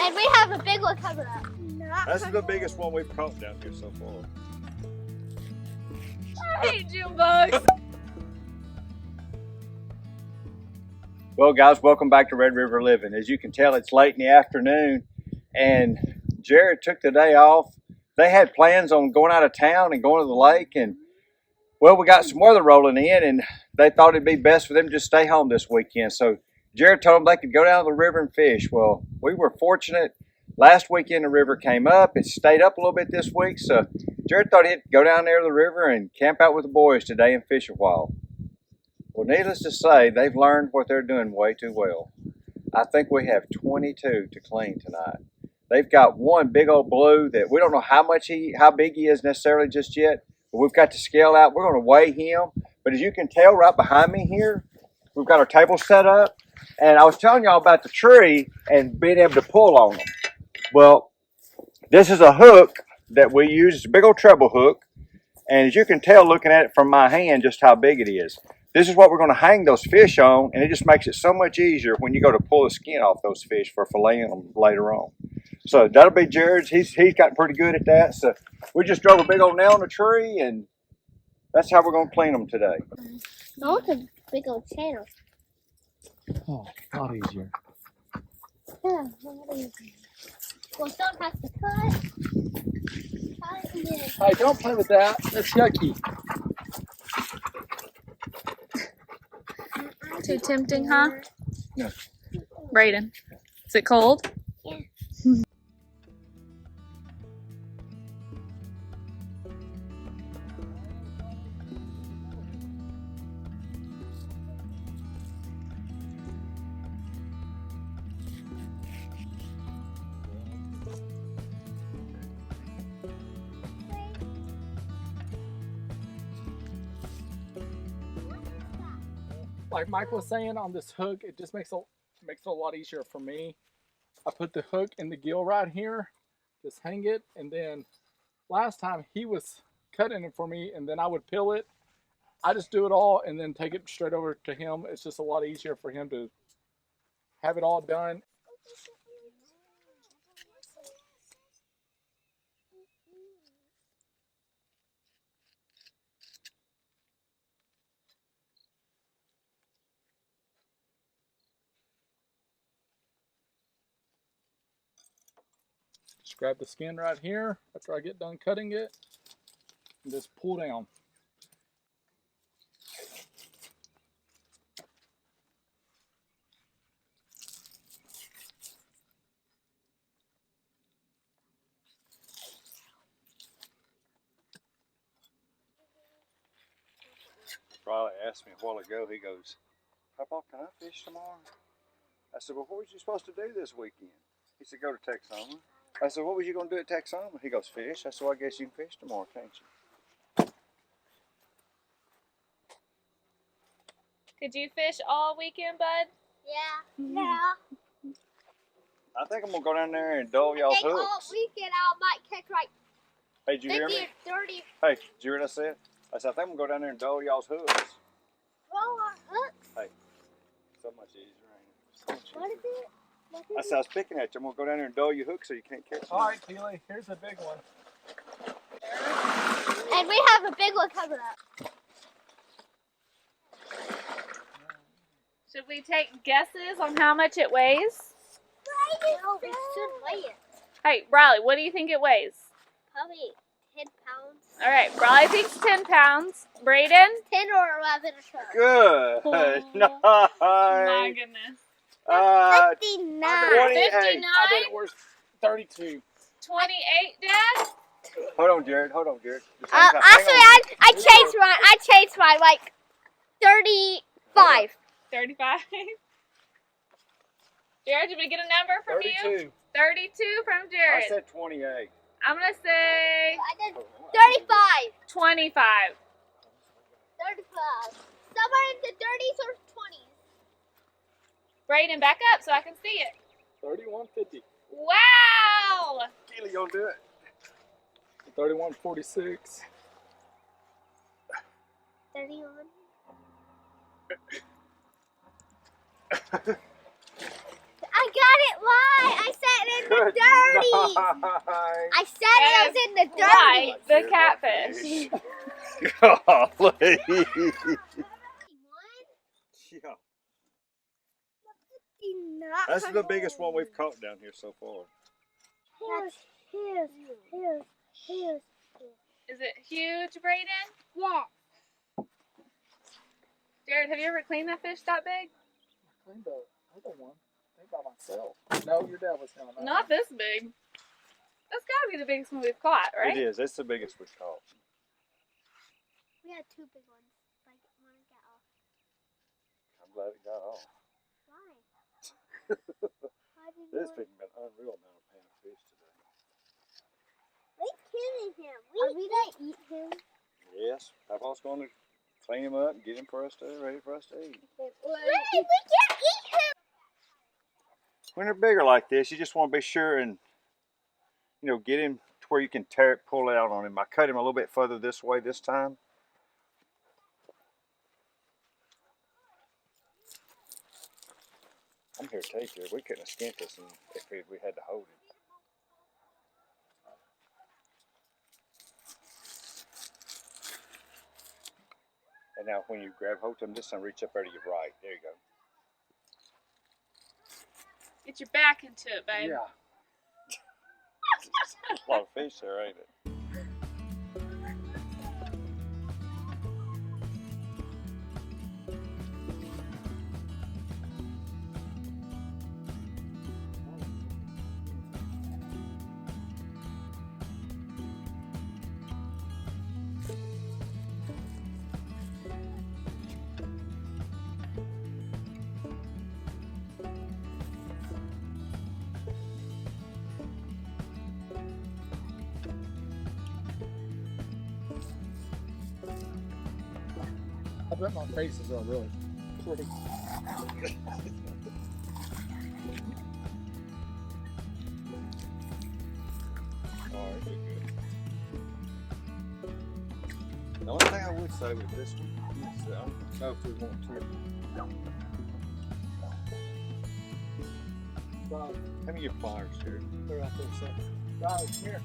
And we have a big one coming up. That's the biggest one we've caught down here so far. I hate June bugs. Well, guys, welcome back to Red River Living. As you can tell, it's late in the afternoon, and Jared took the day off. They had plans on going out of town and going to the lake, and well, we got some weather rolling in, and they thought it'd be best for them to just stay home this weekend. So Jared told them they could go down to the river and fish. Well, we were fortunate. Last weekend the river came up. It stayed up a little bit this week, so Jared thought he'd go down there to the river and camp out with the boys today and fish a while. Well, needless to say, they've learned what they're doing way too well. I think we have 22 to clean tonight. They've got one big old blue that we don't know how big he is necessarily just yet, but we've got the scale out. We're going to weigh him. But as you can tell right behind me here, we've got our table set up. And I was telling y'all about the tree and being able to pull on them. Well, this is a hook that we use. It's a big old treble hook. And as you can tell looking at it from my hand just how big it is. This is what we're going to hang those fish on, and it just makes it so much easier when you go to pull the skin off those fish for filleting them later on. So that'll be Jared's. He's gotten pretty good at that. So we just drove a big old nail in the tree, and that's how we're going to clean them today. I want a big old channel. Oh, a lot easier. Yeah, a lot easier. Well, don't have to cut. Cut and then. Hey, don't play with that. That's yucky. Too tempting, huh? No. Brayden, is it cold? Yeah. Like Mike was saying on this hook, it just makes it a lot easier for me. I put the hook in the gill right here, just hang it, and then last time he was cutting it for me, and then I would peel it. I just do it all and then take it straight over to him. It's just a lot easier for him to have it all done. Just grab the skin right here after I get done cutting it and just pull down. Riley asked me a while ago, he goes, "Papa, can I fish tomorrow?" I said, "Well, what was you supposed to do this weekend?" He said, "Go to Texoma." I said, "What was you going to do at Texoma?" He goes, "Fish." I said, "Well, I guess you can fish tomorrow, can't you?" Did you fish all weekend, bud? Yeah. Yeah. I think I'm going to go down there and dull y'all's I think all hooks. weekend I might catch like Hey, did you hear 50 me? or 30 Hey, did you hear what I said? I said, I think I'm going to go down there and dull y'all's hooks. hooks. Hey, so much easier, ain't it? So much What is easier. it? What I is said, I was picking at you. I'm going to go down there and dull your hooks so you can't catch them. All right, Keely, here's a big one. it? And we have a big one coming up. Should we take guesses on how much it weighs? No, we should weigh it. Hey, Riley, what do you think it weighs? Probably 10 pounds. All right, Riley thinks 10 pounds. Brayden? 10 or 11 or so. Good. Oh, my Nice. goodness. 59. 28. $59? I bet it was 32. 28, Dad? Hold on, Jared. Hold on, Jared. Just Actually, hang on. I changed mine. I changed mine like 35. 35. Jared, did we get a number from you? 32. 32 from I Jared. said 28. I'm going to say I did 35. 25. 35. Somewhere in the 30s or 20s. Brayden, back up so I can see it. 31.50. Wow! Keely, gonna do it. 31.46. 31. I got it right. I said it in the Good dirties. night. I said it was in the dirties. Right, the catfish. Golly. Yeah. That's the biggest one we've caught down here so far. Here's. Is it huge, Brayden? Yeah. Jared, have you ever cleaned that fish that big? I cleaned the other one. I think by myself. No, your dad was down there. Not this big. That's gotta be the biggest one we've caught, right? It is. It's the biggest we've caught. We had two big ones. Like one got off. I'm glad it got off. Why? This thing been an unreal amount of pound of fish today. We're killing him. Are we gonna eat him? Yes. Papa's going to clean him up and get him for us to ready for us to eat. We can't eat him. When they're bigger like this, you just want to be sure and get him to where you can pull out on him. I cut him a little bit further this way this time. I'm here to take you. We couldn't have skinned this if we had to hold him. And now when you grab hold of him this time, reach up there to your right. There you go. Get your back into it, babe. Yeah. A lot of fish there, ain't it? I bet my faces are really pretty. Alright, good. The only thing I would say with this one is I don't know if we want to. Bob, How many of your pliers here? they're out there a second. Guys, here.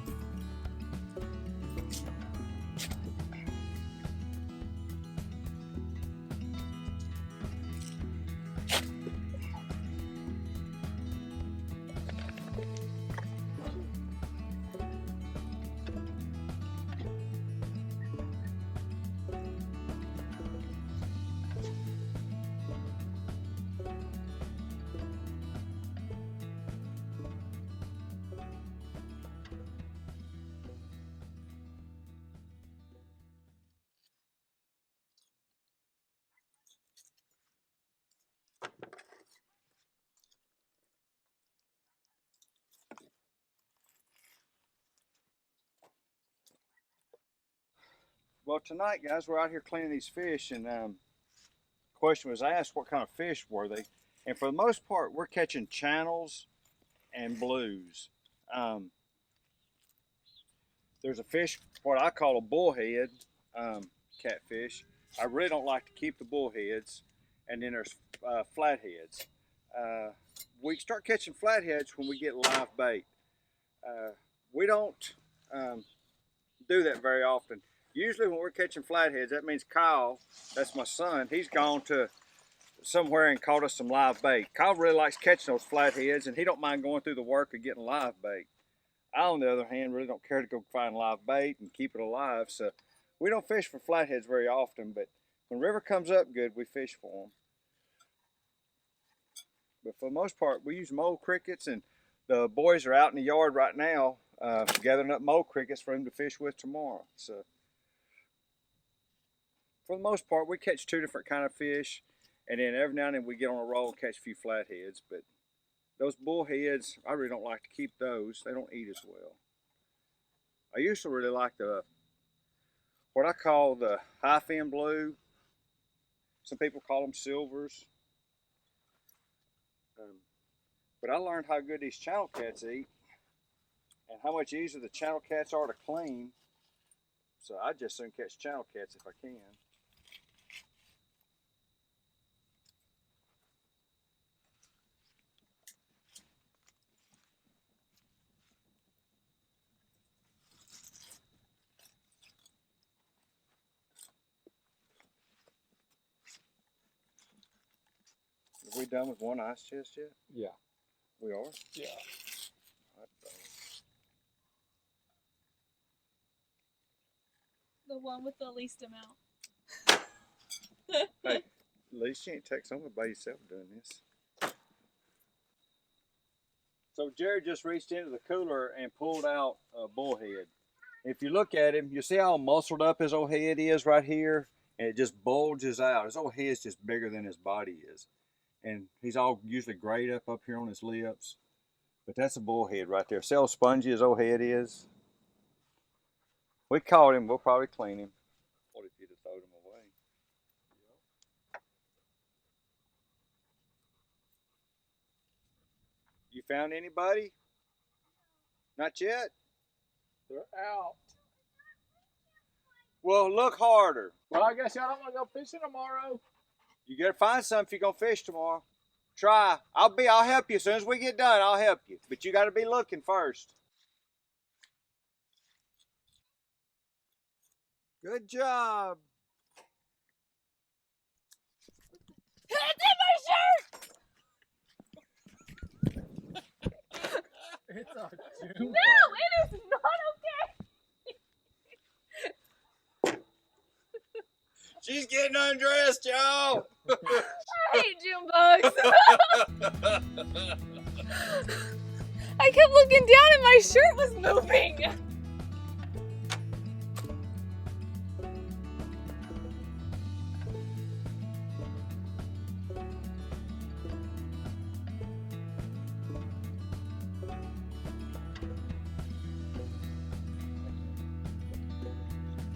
Well, tonight, guys, we're out here cleaning these fish, and question was asked, what kind of fish were they? And for the most part, we're catching channels and blues. There's a fish, what I call a bullhead catfish. I really don't like to keep the bullheads. And then there's flatheads. We start catching flatheads when we get live bait. We don't do that very often. Usually when we're catching flatheads, that means Kyle, that's my son, he's gone to somewhere and caught us some live bait. Kyle really likes catching those flatheads, and he don't mind going through the work of getting live bait. I, on the other hand, really don't care to go find live bait and keep it alive, so we don't fish for flatheads very often, but when the river comes up good, we fish for them. But for the most part, we use mole crickets, and the boys are out in the yard right now gathering up mole crickets for them to fish with tomorrow. So for the most part, we catch two different kind of fish, and then every now and then we get on a roll and catch a few flatheads. But those bullheads, I really don't like to keep those. They don't eat as well. I used to really like what I call the high fin blue. Some people call them silvers. But I learned how good these channel cats eat and how much easier the channel cats are to clean. So I just soon catch channel cats if I can. we done with one ice chest yet? Yeah. We are? Yeah. The one with the least amount. Hey, at least you ain't take something by yourself doing this. So Jared just reached into the cooler and pulled out a bullhead. If you look at him, you see how muscled up his old head is right here? And it just bulges out. His old head's just bigger than his body is. And he's all usually grayed up here on his lips. But that's a bullhead right there. See how spongy his old head is? We caught him. We'll probably clean him. What if you'd have thrown him away? You found anybody? Not yet? They're out. Well, look harder. Well, I guess y'all don't want to go fishing tomorrow. You gotta find something if you're gonna fish tomorrow. Try. I'll help you as soon as we get done. I'll help you. But you gotta be looking first. Good job. It's in my shirt! It's a June. No, it is not okay. She's getting undressed, y'all. I hate June bugs. I kept looking down and my shirt was moving.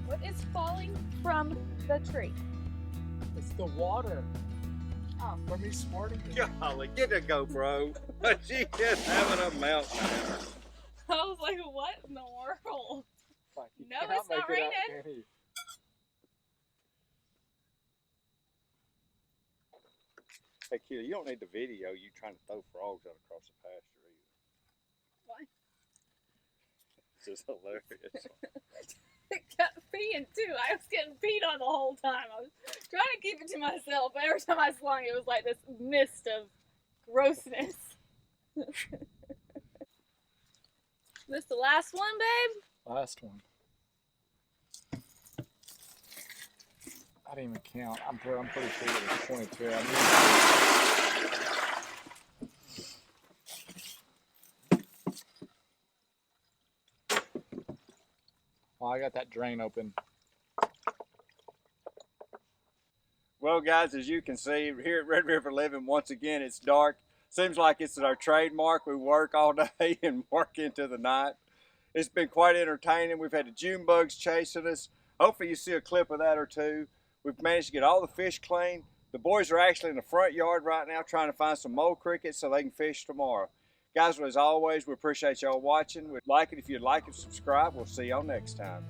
What is falling from the tree? It's the water. Oh. From me squirting. Golly, get a GoPro. She's just having a meltdown. I was like, what in the world? Like, you No, cannot it's not make it out, raining. can you? Hey, kid, you don't need the video. You trying to throw frogs out across the pasture either. What? It's just hilarious. It kept peeing too. I was getting peed on the whole time. I was trying to keep it to myself, but every time I slung it, it was like this mist of grossness. This the last one, babe? Last one. I didn't even count. I'm pretty sure it was 22. Well, I got that drain open. Well, guys, as you can see, here at Red River Living, once again, it's dark. Seems like it's our trademark. We work all day and work into the night. It's been quite entertaining. We've had the June bugs chasing us. Hopefully you see a clip of that or two. We've managed to get all the fish clean. The boys are actually in the front yard right now trying to find some mole crickets so they can fish tomorrow. Guys, as always, we appreciate y'all watching. We'd like it if you'd like and subscribe. We'll see y'all next time.